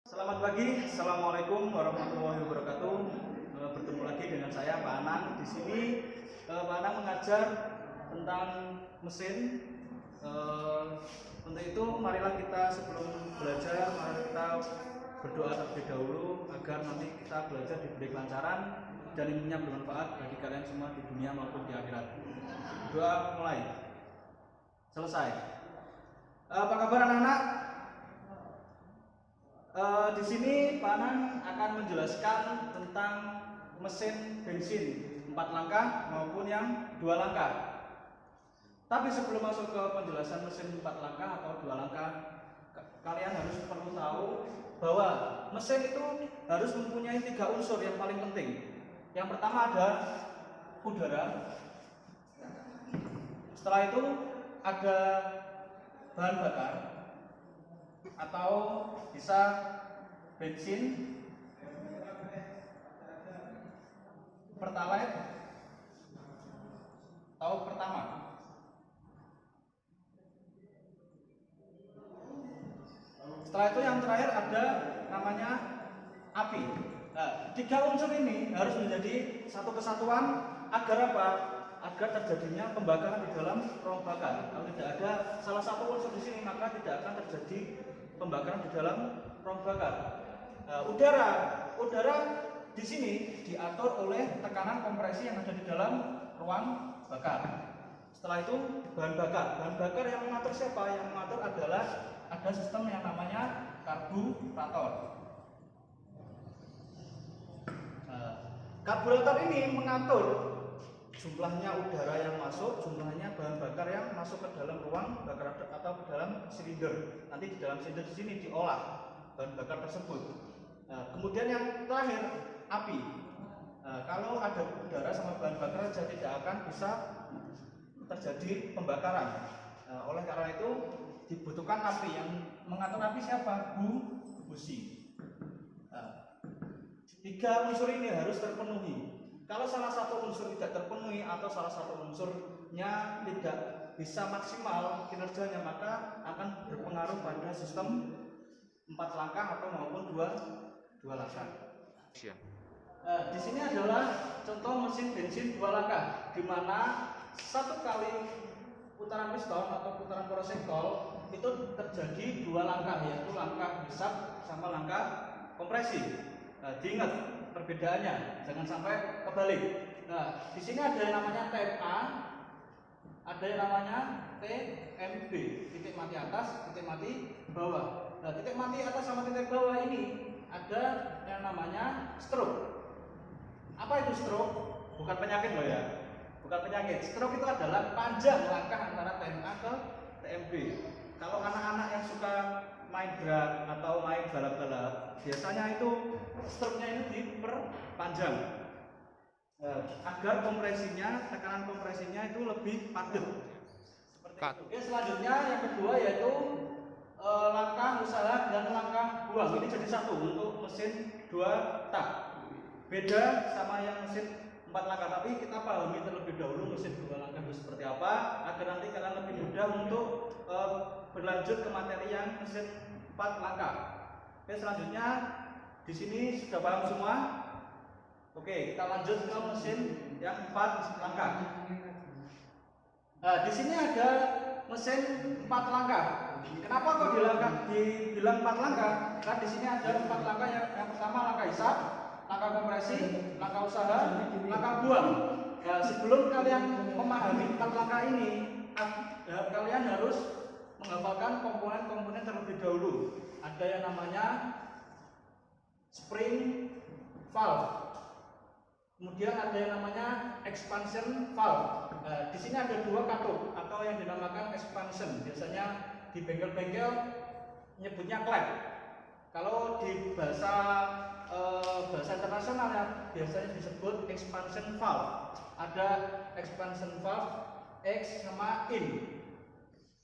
Selamat pagi, assalamualaikum warahmatullahi wabarakatuh. Bertemu lagi dengan saya Pak Anang. Di sini Pak Anang mengajar tentang mesin. Untuk itu, marilah kita sebelum belajar, mari kita berdoa terlebih dahulu agar nanti kita belajar diberi kelancaran dan ilmunya bermanfaat bagi kalian semua di dunia maupun di akhirat. Doa mulai. Selesai. Apa kabar anak-anak? Di sini Pak Anang akan menjelaskan tentang mesin bensin 4 langkah maupun yang 2 langkah. Tapi sebelum masuk ke penjelasan mesin 4 langkah atau 2 langkah, kalian harus perlu tahu bahwa mesin itu harus mempunyai 3 unsur yang paling penting. Yang pertama ada udara. Setelah itu ada bahan bakar atau bisa bensin, pertalite atau pertamax. Setelah itu yang terakhir ada namanya api. Nah, 3 unsur ini harus menjadi satu kesatuan agar apa? Agar terjadinya pembakaran di dalam ruang bakar. Kalau tidak ada salah satu unsur di sini, maka tidak akan terjadi pembakaran di dalam ruang bakar. Udara di sini diatur oleh tekanan kompresi yang ada di dalam ruang bakar. Setelah itu bahan bakar yang mengatur siapa? Yang mengatur adalah ada sistem yang namanya karburator. Karburator ini mengatur jumlahnya udara yang masuk, jumlahnya bahan bakar yang masuk ke dalam ruang bakar atau ke dalam silinder. Nanti di dalam silinder di sini diolah bahan bakar tersebut. Kemudian yang terakhir api. Kalau ada udara sama bahan bakar saja tidak akan bisa terjadi pembakaran. Oleh karena itu dibutuhkan api. Yang mengatur api siapa? Busi. 3 unsur ini harus terpenuhi. Kalau salah satu unsur tidak terpenuhi atau salah satu unsurnya tidak bisa maksimal kinerjanya, maka akan berpengaruh pada sistem 4 langkah atau maupun 2 langkah. Di sini adalah contoh mesin bensin 2 langkah, di mana 1 kali putaran piston atau putaran prosektol itu terjadi 2 langkah, yaitu langkah hisap sama langkah kompresi. Diingat perbedaannya, jangan sampai kebalik. Nah, di sini ada yang namanya TMA, ada yang namanya TMB, titik mati atas, titik mati bawah. Nah, titik mati atas sama titik bawah ini ada yang namanya stroke. Apa itu stroke? Bukan penyakit loh ya, bukan penyakit. Stroke itu adalah panjang langkah antara TMA ke TMB. Kalau anak-anak yang suka main drag atau main balap-balap, biasanya itu stroke-nya ini diperpanjang agar kompresinya, tekanan kompresinya itu lebih padat. Seperti itu. Oke, selanjutnya yang kedua yaitu langkah usaha dan langkah buang. Ini jadi satu untuk mesin 2 tak. Beda sama yang mesin 4 langkah, tapi kita pahami terlebih dahulu mesin 2 langkah itu seperti apa agar nanti kalian lebih mudah untuk berlanjut ke materi yang mesin 4 langkah. Oke, selanjutnya di sini sudah paham semua? Oke, kita lanjut ke mesin yang 4 langkah. Nah, di sini ada mesin 4 langkah. Kenapa kok dibilang 4 langkah? Karena di sini ada 4 langkah. Yang pertama langkah hisap, langkah kompresi, langkah usaha, langkah buang. Nah, sebelum kalian memahami 4 langkah ini, kalian harus menghafalkan komponen-komponen terlebih dahulu. Ada yang namanya spring valve. Kemudian ada yang namanya expansion valve. Di sini ada 2 katup atau yang dinamakan expansion. Biasanya di bengkel-bengkel nyebutnya klep. Kalau di bahasa internasional ya biasanya disebut expansion valve. Ada expansion valve X sama in.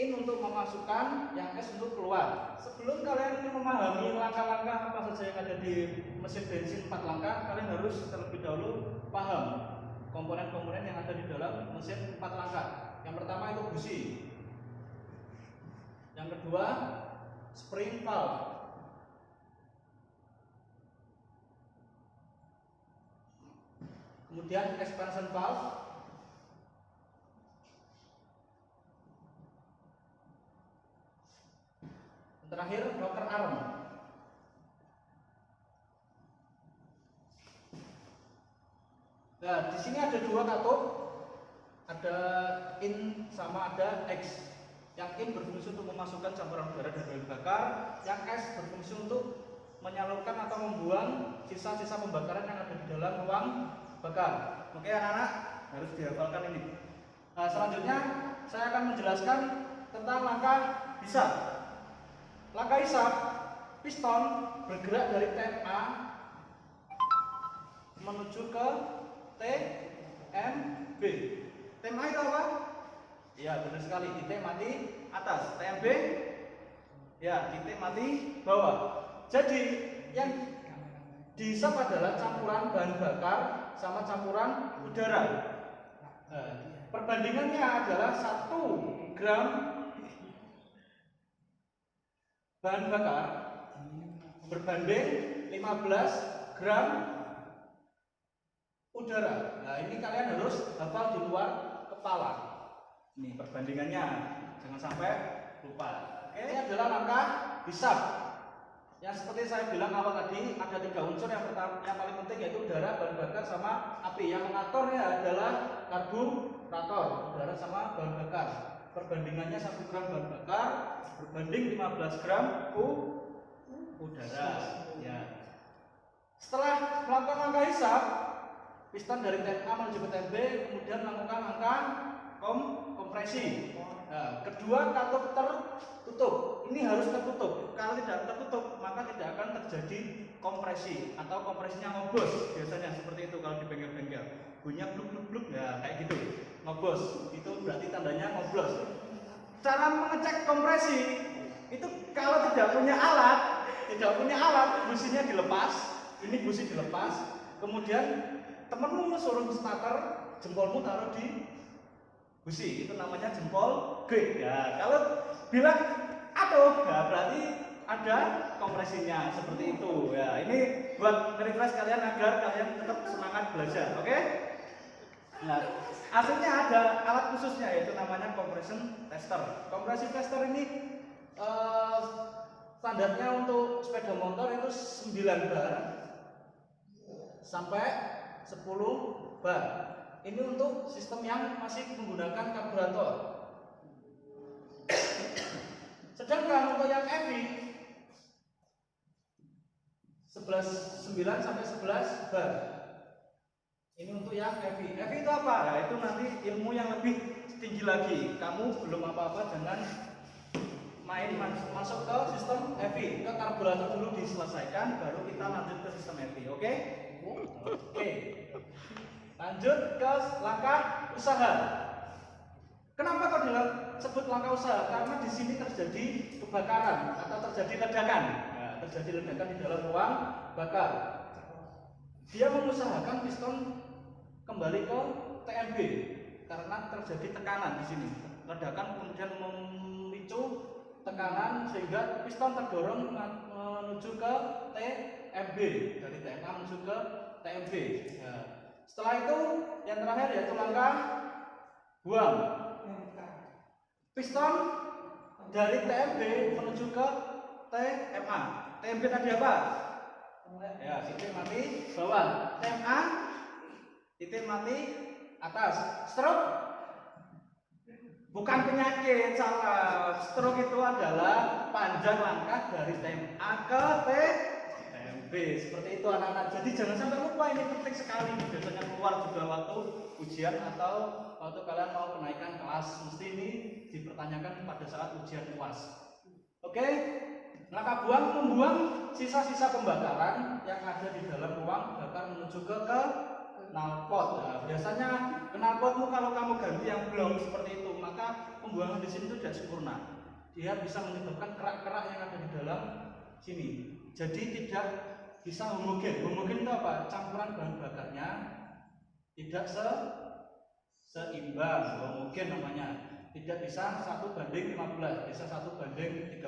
In untuk memasukkan, yang S untuk keluar. Sebelum kalian memahami langkah-langkah apa saja yang ada di mesin bensin 4 langkah, kalian harus terlebih dahulu paham komponen-komponen yang ada di dalam mesin 4 langkah. Yang pertama itu busi. Yang kedua spring valve. kemudian expansion valve, terakhir rocker arm. Nah, di sini ada dua katup, ada in sama ada X. Yang in berfungsi untuk memasukkan campuran udara dan bahan bakar, yang X berfungsi untuk menyalurkan atau membuang sisa-sisa pembakaran yang ada di dalam ruang bakar. Oke anak-anak, harus dihafalkan ini. Nah, selanjutnya saya akan menjelaskan tentang langkah hisap. Langkah hisap, piston bergerak dari tem A menuju ke TMB. Tem A itu apa? Ya benar sekali, titik mati atas. TMB, ya titik mati bawah. Jadi yang dihisap adalah campuran bahan bakar sama campuran udara. Perbandingannya adalah 1 gram bahan bakar berbanding 15 gram udara. Nah, ini kalian harus hafal di luar kepala. Ini perbandingannya, jangan sampai lupa. Oke, ini adalah langkah hisap. Yang seperti saya bilang awal tadi, ada 3 unsur. Yang pertama, yang paling penting yaitu udara, bahan bakar, sama api. Yang mengaturnya adalah karburator, udara sama bahan bakar. Perbandingannya 1 gram bahan bakar berbanding 15 gram udara. Ya. Setelah melakukan langkah hisap, piston dari tem A menuju ke tem B, kemudian melakukan langkah kompresi. Nah, kedua katup tertutup. Ini harus tertutup. Kalau tidak tertutup, maka tidak akan terjadi kompresi atau kompresinya ngobos. Biasanya seperti itu kalau di bengkel-bengkel. Bunyinya bluk-bluk-bluk, ya kayak gitu. Ngobos. Itu berarti tandanya ngoblos. Cara mengecek kompresi itu kalau tidak punya alat, businya dilepas. Ini busi dilepas. Kemudian temenmu suruh starter, jempolmu taruh di busi, itu namanya jempol G. Ya, kalau bilang aduh, ya berarti ada kompresinya seperti itu. Ya, ini buat refresh kalian agar kalian tetap semangat belajar. Oke? Nah, aslinya ada alat khususnya yaitu namanya compression tester. Compression tester ini standarnya untuk sepeda motor itu 9 bar sampai 10 bar. Ini untuk sistem yang masih menggunakan karburator. Sedangkan untuk yang heavy 9 sampai 11 bar. Ini untuk yang heavy. Heavy itu apa? Nah, itu nanti ilmu yang lebih tinggi lagi. Kamu belum apa-apa, jangan masuk ke sistem heavy. Ke karburator dulu diselesaikan, baru kita lanjut ke sistem heavy. Oke? Oke. Lanjut ke langkah usaha. Kenapa kok disebut langkah usaha? Karena di sini terjadi kebakaran atau terjadi ledakan. Nah, terjadi ledakan di dalam ruang bakar. Dia mengusahakan piston kembali ke TMB karena terjadi tekanan di sini. Ledakan kemudian memicu tekanan sehingga piston terdorong menuju ke TMB, dari TMA menuju ke TMB. Nah, setelah itu yang terakhir yaitu langkah buang. Piston dari TMB menuju ke TMA. TMB tadi apa? Ya, titik mati bawah. TMA titik mati atas. Stroke bukan penyakit, salah. Stroke itu adalah panjang langkah dari TMA ke TMB. Seperti itu anak-anak. Jadi jangan sampai lupa, ini penting sekali. Biasanya keluar juga waktu ujian atau waktu kalian mau kenaikan kelas, mesti ini dipertanyakan pada saat ujian UAS. Oke? Langkah buang, membuang sisa-sisa pembakaran yang ada di dalam ruang bakar menuju ke knalpot. Nah, biasanya knalpotmu kalau kamu ganti yang belum seperti itu, maka pembuangan di sini itu tidak sempurna. Dia bisa menyebabkan kerak-kerak yang ada di dalam sini. Jadi tidak bisa homogen. Homogen itu apa? Campuran bahan bakarnya tidak seimbang. Homogen namanya. Tidak bisa 1:15, bisa 1:13,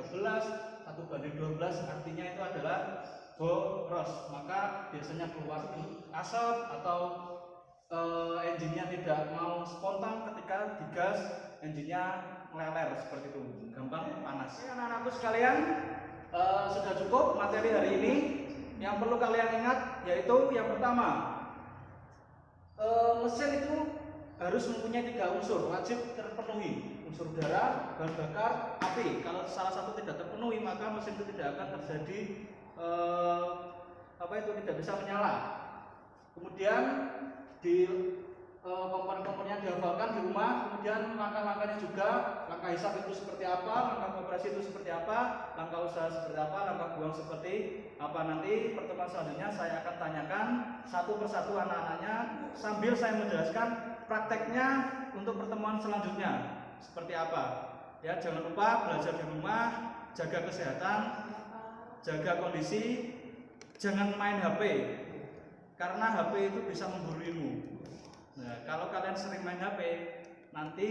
1:12, artinya itu adalah boros. Maka biasanya keluar asap atau engine-nya tidak mau spontan ketika digas, engine-nya meleler seperti itu, gampang panas. Oke, anak-anakku sekalian, sudah cukup materi hari ini. Yang perlu kalian ingat yaitu yang pertama, mesin itu harus mempunyai 3 unsur wajib terpenuhi: unsur udara, bahan bakar, api. Kalau salah satu tidak terpenuhi, maka mesin itu tidak akan terjadi tidak bisa menyala. Kemudian di komponen-komponennya dihafalkan di rumah. Kemudian langkah-langkahnya juga, langkah hisap itu seperti apa, langkah operasi itu seperti apa, langkah usaha seperti apa, langkah buang seperti apa. Nanti pertemuan selanjutnya saya akan tanyakan satu persatu anak-anaknya sambil saya menjelaskan prakteknya untuk pertemuan selanjutnya seperti apa. Ya, jangan lupa belajar di rumah, jaga kesehatan, jaga kondisi, jangan main HP karena HP itu bisa memburu ilmu. Nah, kalau kalian sering main HP, nanti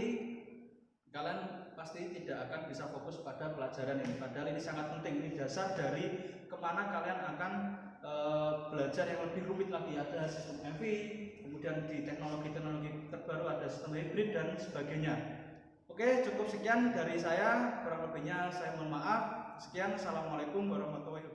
kalian pasti tidak akan bisa fokus pada pelajaran ini. Padahal ini sangat penting, ini dasar dari kemana kalian akan belajar yang lebih rumit lagi. Ada sistem MV, kemudian di teknologi-teknologi terbaru ada sistem hybrid dan sebagainya. Oke, cukup sekian dari saya. Kurang lebihnya saya mohon maaf. Sekian, assalamualaikum warahmatullahi wabarakatuh.